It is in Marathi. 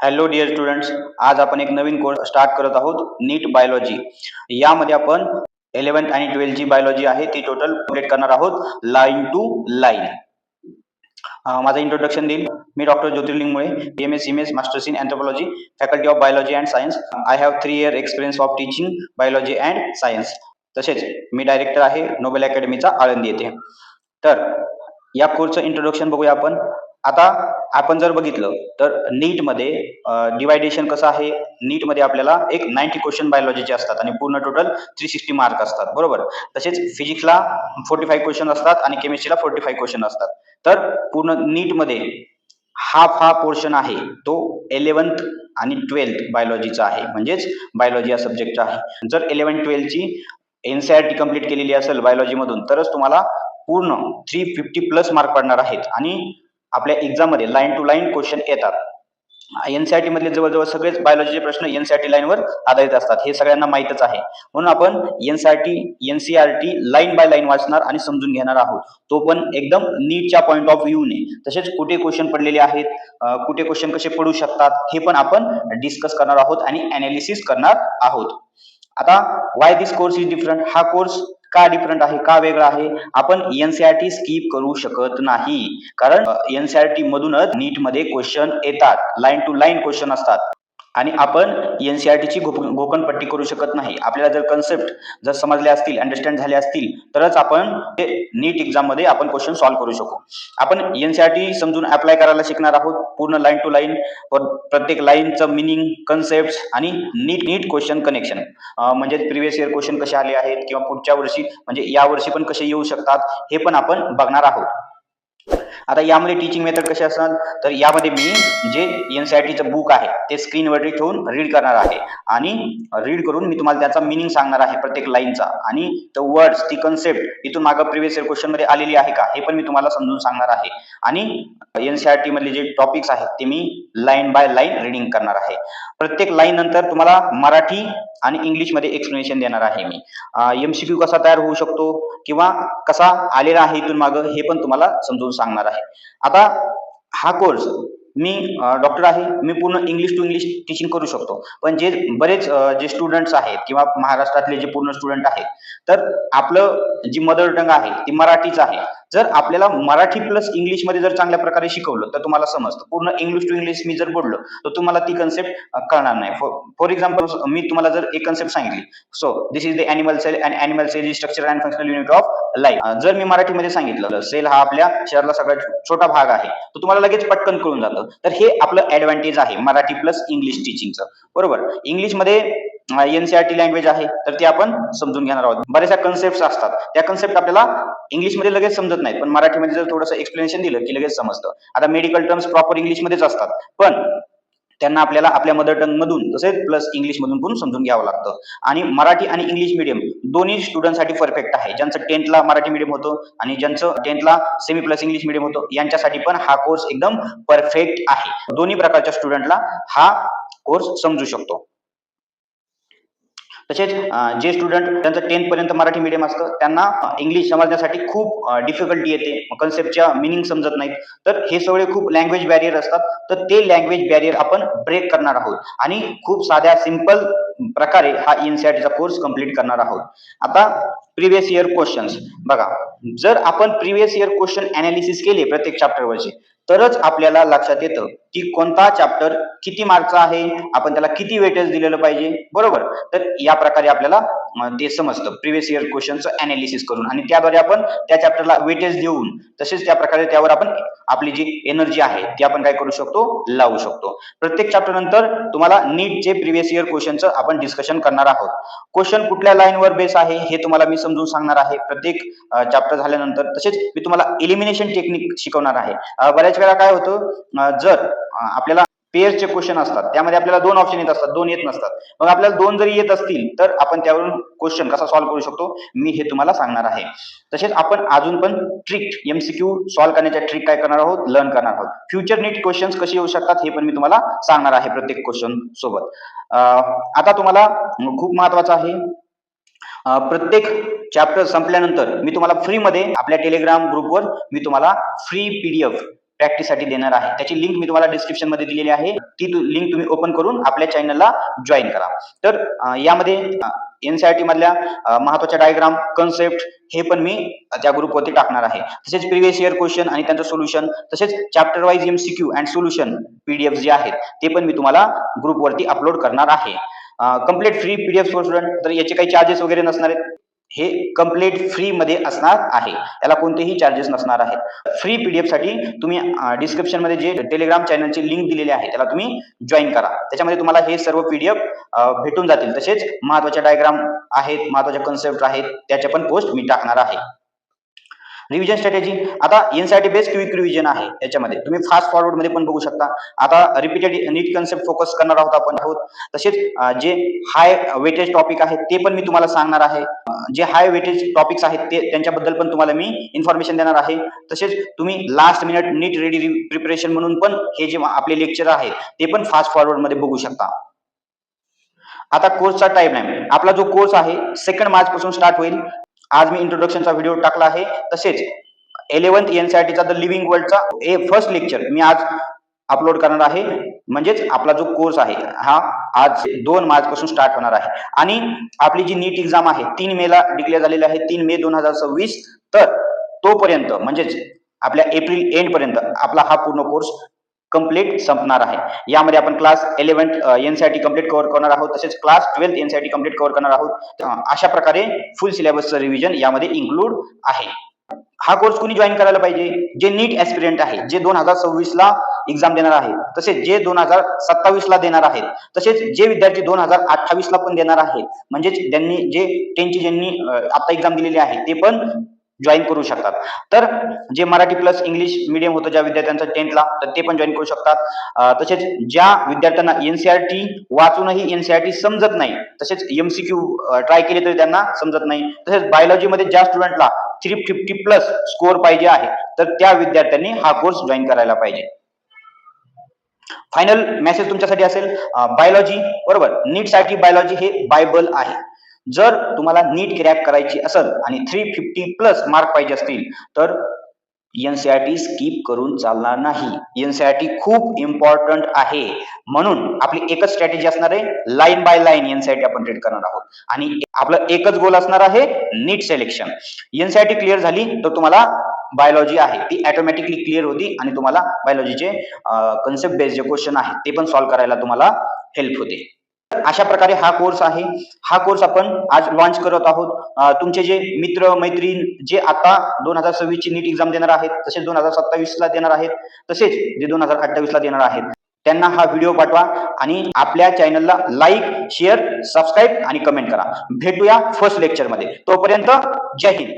हॅलो डिअर स्टुडंट्स, आज आपण एक नवीन कोर्स स्टार्ट करत आहोत, नीट बायोलॉजी. यामध्ये आपण 11th आणि 12th ची बायोलॉजी आहे ती टोटल कंप्लीट करणार आहोत लाईन टू लाईन. माझं इंट्रोडक्शन देईल. मी डॉक्टर ज्योतिर्लिंग मुळे, BMS masters in anthropology, faculty of biology and science. I have 3 year experience of teaching biology and science. तसेच मी डायरेक्टर आहे नोबेल अकॅडमीचा आळंदी येथे. तर या कोर्सचं इंट्रोडक्शन बघूया आपण. आता आपण जर बघितलं तर नीटमध्ये डिवायडेशन कसं आहे. नीटमध्ये आपल्याला एक 90 क्वेश्चन बायोलॉजीचे असतात आणि पूर्ण टोटल 360 मार्क असतात, बरोबर. तसेच फिजिक्सला 45 क्वेश्चन असतात आणि केमिस्ट्रीला 45 क्वेश्चन असतात. तर पूर्ण नीटमध्ये हा पोर्शन आहे तो 11th आणि 12th बायोलॉजीचा आहे, म्हणजेच बायोलॉजी या सब्जेक्टचा आहे. जर 11-12 ची NCERT कंप्लीट केलेली असेल बायोलॉजीमधून तरच तुम्हाला पूर्ण 350+ मार्क पडणार आहेत आणि आपल्या एक्झाममध्ये लाईन टू लाईन क्वेश्चन येतात. NCERT मधले जवळजवळ सगळेच बायोलॉजीचे प्रश्न NCERT लाईनवर आधारित असतात, हे सगळ्यांना माहीतच आहे. म्हणून आपण NCERT लाईन बाय लाईन वाचणार आणि समजून घेणार आहोत, तो पण एकदम नीटच्या पॉईंट ऑफ व्ह्यूने. तसेच कुठे क्वेश्चन पडलेले आहेत, कुठे क्वेश्चन कसे पडू शकतात हे पण आपण डिस्कस करणार आहोत आणि अनालिसिस करणार आहोत. आता why this course is different, हा कोर्स का डिफरंट आहे, का वेगळा आहे. आपण NCERT स्किप करू शकत नाही, कारण NCERT मधूनच नीटमध्ये क्वेश्चन येतात, लाईन टू लाईन क्वेश्चन असतात आणि आपण NCERT ची घोकणपट्टी करू शकत नाही. आपल्याला जर कन्सेप्ट जर समजले असतील, अंडरस्टँड झाले असतील तरच आपण नीट एक्झाम मध्ये आपण क्वेश्चन सॉल्व्ह करू शकू. आपण NCERT समजून अप्लाय करायला शिकणार आहोत, पूर्ण लाईन टू लाईन, प्रत्येक लाईनचं मिनिंग, कन्सेप्ट आणि नीट क्वेश्चन कनेक्शन, म्हणजे प्रिव्हियस इयर क्वेश्चन कसे आले आहेत किंवा पुढच्या वर्षी म्हणजे या वर्षी पण कसे येऊ शकतात हे पण आपण बघणार आहोत. आता यामध्ये टीचिंग मेथड कशी असणार, तर यामध्ये मी जे NCERTचं बुक आहे ते स्क्रीनवरती ठेवून रीड करणार आहे आणि रीड करून मी तुम्हाला त्याचा मिनिंग सांगणार आहे प्रत्येक लाईनचा, आणि द वर्ड्स, ती कन्सेप्ट इथून मागं प्रिव्हियस इयर क्वेश्चन मध्ये आलेली आहे का हे पण मी तुम्हाला समजून सांगणार आहे. आणि NCERT मधले जे टॉपिक्स आहेत ते मी लाईन बाय लाईन रीडिंग करणार आहे. प्रत्येक लाईन नंतर तुम्हाला मराठी आणि इंग्लिश मध्ये एक्सप्लेनेशन देणार आहे मी. MCQ कसा तयार होऊ शकतो किंवा कसा आलेला आहे इथून मागं हे पण तुम्हाला समजून सांगणार आहे. आता हा कोर्स, मी डॉक्टर आहे, मी पूर्ण इंग्लिश टू इंग्लिश टीचिंग करू शकतो, पण बरेच जे स्टुडंट्स आहेत किंवा महाराष्ट्रातले जे पूर्ण स्टुडंट आहेत, तर आपलं जी मदर टंग आहे ती मराठीच आहे. जर आपल्याला मराठी प्लस इंग्लिश मध्ये जर चांगल्या प्रकारे शिकवलं तर तुम्हाला समजतं. पूर्ण इंग्लिश टू इंग्लिश मी जर बोललो तर तुम्हाला ती कन्सेप्ट कळणार नाही. फॉर एक्झाम्पल, मी तुम्हाला जर एक कन्सेप्ट सांगितली, so this is the animal cell and animal cell is structure and functional unit of life. जर मी मराठीमध्ये सांगितलं सेल हा आपल्या शरीराला सगळ्यात छोटा भाग आहे, तर तुम्हाला लगेच पटकन कळून जातं. तर हे आपलं ऍडव्हान्टेज आहे मराठी प्लस इंग्लिश टीचिंगचं, बरोबर. इंग्लिशमध्ये NCERT लँग्वेज आहे तर ते आपण समजून घेणार आहोत. बऱ्याचशा कन्सेप्ट असतात, त्या कन्सेप्ट आपल्याला इंग्लिशमध्ये लगेच समजत नाहीत, पण मराठीमध्ये जर थोडंसं एक्सप्लेनेशन दिलं की लगेच समजतं. आता मेडिकल टर्म्स प्रॉपर इंग्लिशमध्येच असतात, पण त्यांना आपल्याला आपल्या मदर टंग मधून तसेच प्लस इंग्लिश मधून पण समजून घ्यावं लागतं. आणि मराठी आणि इंग्लिश मीडियम दोन्ही स्टुडंटसाठी परफेक्ट आहे. ज्यांचं 10th मराठी मीडियम होतं आणि ज्यांचं 10th semi plus English medium होतं, यांच्यासाठी पण हा कोर्स एकदम परफेक्ट आहे. दोन्ही प्रकारच्या स्टुडंटला हा कोर्स समजू शकतो. तसेच जे स्टुडंट त्यांचं 10th पर्यंत मराठी मीडियम असतं त्यांना इंग्लिश समजण्यासाठी खूप डिफिकल्टी येते, कन्सेप्टच्या मिनिंग समजत नाहीत, तर हे सगळे खूप लँग्वेज बॅरियर असतात. तर ते लँग्वेज बॅरियर आपण ब्रेक करणार आहोत आणि खूप साध्या सिंपल प्रकारे हा NCERTचा कोर्स कंप्लीट करणार आहोत. आता प्रिव्हियस इयर क्वेश्चन्स बघा, जर आपण प्रिव्हियस इयर क्वेश्चन अनालिसिस केले प्रत्येक चॅप्टरवरचे तरच आपल्याला लक्षात येतं की कोणता चॅप्टर किती मार्कचा आहे, आपण त्याला किती वेटेज दिलेलं पाहिजे, बरोबर. तर या प्रकारे आपल्याला ते समजतं प्रिव्हियस इयर क्वेश्चनचं अनालिसिस करून, आणि त्याद्वारे आपण त्या चॅप्टरला वेटेज देऊन तसेच त्या प्रकारे त्यावर आपण आपली जी एनर्जी आहे ती आपण काय करू शकतो, लावू शकतो. प्रत्येक चॅप्टर नंतर तुम्हाला नीटचे प्रिव्हियस इयर क्वेश्चनचं आपण डिस्कशन करणार आहोत. क्वेश्चन कुठल्या लाईनवर बेस आहे हे तुम्हाला मी समजून सांगणार आहे प्रत्येक चॅप्टर झाल्यानंतर. तसेच मी तुम्हाला एलिमिनेशन टेक्निक शिकवणार आहे. बऱ्याच वेळा काय होतं, जर आपल्याला पेअरचे क्वेश्चन असतात त्यामध्ये आपल्याला 2 ऑप्शन येत असतात, 2 येत नसतात. मग आपल्याला 2 जरी येत असतील तर आपण त्यावरून क्वेश्चन कसा सॉल्व्ह करू शकतो मी हे तुम्हाला सांगणार आहे. तसेच आपण अजून पण ट्रिक, MCQ सॉल्व्ह करण्याच्या ट्रिक काय करणार आहोत, लर्न करणार आहोत. फ्युचर नीट क्वेश्चन्स कसे येऊ शकतात हे पण मी तुम्हाला सांगणार आहे प्रत्येक क्वेश्चन सोबत. आता तुम्हाला खूप महत्वाचं आहे, प्रत्येक चॅप्टर संपल्यानंतर मी तुम्हाला फ्री मध्ये आपल्या टेलिग्राम ग्रुपवर मी तुम्हाला फ्री PDF प्रॅक्टिससाठी देणार आहे. त्याची लिंक मी तुम्हाला डिस्क्रिप्शन मध्ये दिलेली आहे. ती लिंक तुम्ही ओपन करून आपल्या चॅनलला जॉईन करा. तर यामध्ये NCERT मधल्या महत्त्वाच्या डायग्राम, कन्सेप्ट हे पण मी त्या ग्रुपवरती टाकणार आहे. तसेच प्रिव्हियस इयर क्वेश्चन आणि त्यांचं सोल्युशन, तसेच chapter wise MCQ and solution PDF जे आहेत ते पण मी तुम्हाला ग्रुपवरती अपलोड करणार आहे. Complete free PDF for student. तर याचे काही चार्जेस वगैरे नसणार आहेत. हे कंप्लीट फ्री मध्ये असणार आहे. याला कोणतेही चार्जेस नसणार आहेत. फ्री PDF साठी तुम्ही डिस्क्रिप्शन मध्ये जे टेलिग्राम चॅनलची लिंक दिलेली आहे त्याला तुम्ही जॉईन करा. त्याच्यामध्ये तुम्हाला हे सर्व PDF भेटून जातील. तसेच महत्त्वाच्या डायग्राम आहेत, महत्त्वाचे कन्सेप्ट आहेत, त्याचे पण पोस्ट मी टाकणार आहे. Revision strategy. आता NCERT बेस्ड क्विक रिव्हिजन आहे. याच्यामध्ये तुम्ही फास्ट फॉरवर्ड मध्ये पण बघू शकता. आता रिपीटेड नीट कन्सेप्ट फोकस करणार आहोत आपण. तसेच जे हाय वेटेज टॉपिक आहेत ते पण मी तुम्हाला सांगणार आहे. जे हाय वेटेज टॉपिक्स आहेत ते त्यांच्याबद्दल पण तुम्हाला मी इन्फॉर्मेशन देणार आहे. तसेच तुम्ही लास्ट मिनिट नीट रेडी प्रिपरेशन म्हणून पण हे जे आपले लेक्चर आहेत ते पण फास्ट फॉरवर्ड मध्ये बघू शकता. आता कोर्सचा टाइमलाईन. आपला जो कोर्स आहे 2 मार्च पासून स्टार्ट होईल. आज मी इंट्रोडक्शनचा व्हिडिओ टाकला आहे. तसेच 11th NCERT चा द लिव्हिंग वर्ल्डचा फर्स्ट लेक्चर मी आज अपलोड करणार आहे. म्हणजेच आपला जो कोर्स आहे हा आज 2 मार्च पासून स्टार्ट होणार आहे. आणि आपली जी नीट एक्झाम आहे 3 मे ला डिक्लेअर झालेली आहे, 3 मे 2026. तर तोपर्यंत म्हणजेच आपल्या एप्रिल एंड पर्यंत आपला हा पूर्ण कोर्स कंप्लीट संपणार आहे. यामध्ये आपण class 11th NCERT complete cover करणार आहोत. तसेच class 12th NCERT complete cover करणार आहोत. अशा प्रकारे फुल सिलेबसचं रिव्हिजन यामध्ये इन्क्लूड आहे. हा कोर्स कुणी जॉईन करायला पाहिजे? जे नीट ऍस्पिरंट आहे, जे 2026 ला एक्झाम देणार आहेत, तसेच जे 2027 ला देणार आहेत, तसेच जे विद्यार्थी 2028 ला पण देणार आहेत. म्हणजेच त्यांनी जे 10 ची ज्यांनी आता एक्झाम दिलेली आहे ते पण जॉईन करू शकतात. तर जे मराठी प्लस इंग्लिश मीडियम होतं ज्या विद्यार्थ्यांचं 10th ला, तर ते पण जॉईन करू शकतात. तसेच ज्या विद्यार्थ्यांना NCERT वाचूनही NCERT समजत नाही, तसेच MCQ ट्राय केले तरी त्यांना समजत नाही, तसेच बायोलॉजी मध्ये ज्या स्टुडंटला 350 प्लस स्कोअर पाहिजे आहे, तर त्या विद्यार्थ्यांनी हा कोर्स जॉईन करायला पाहिजे. फायनल मेसेज तुमच्यासाठी असेल, बायोलॉजी बरोबर, नीट साठी बायोलॉजी हे बायबल आहे. जर तुम्हाला नीट क्रॅक करायची असेल आणि 350 प्लस मार्क पाहिजे असतील तर NCERT स्किप करून चालणार नाही. NCERT खूप इम्पॉर्टंट आहे. म्हणून आपली एकच स्ट्रॅटेजी असणार आहे, लाईन बाय लाईन NCERT आपण ट्रीट करणार आहोत. आणि आपलं एकच गोल असणार आहे, नीट सिलेक्शन. NCERT क्लिअर झाली तर तुम्हाला बायोलॉजी आहे ती ऑटोमॅटिकली क्लिअर होती आणि तुम्हाला बायोलॉजीचे कन्सेप्ट बेस्ड जे क्वेश्चन आहेत ते पण सॉल्व्ह करायला तुम्हाला हेल्प होते. अशा प्रकारे हा कोर्स आहे. हा कोर्स आपण आज लॉन्च करत आहोत. तुमचे जे मित्र मैत्रीण जे आता 2026 ची नीट एक्झाम देणार आहेत, तसेच 2027 ला देणार आहेत, तसेच जे 2028 ला देणार आहेत, त्यांना हा व्हिडिओ पाठवा आणि आपल्या चॅनलला लाईक, शेअर, सबस्क्राईब आणि कमेंट करा. भेटूया फर्स्ट लेक्चर मध्ये. तोपर्यंत जय हिंद.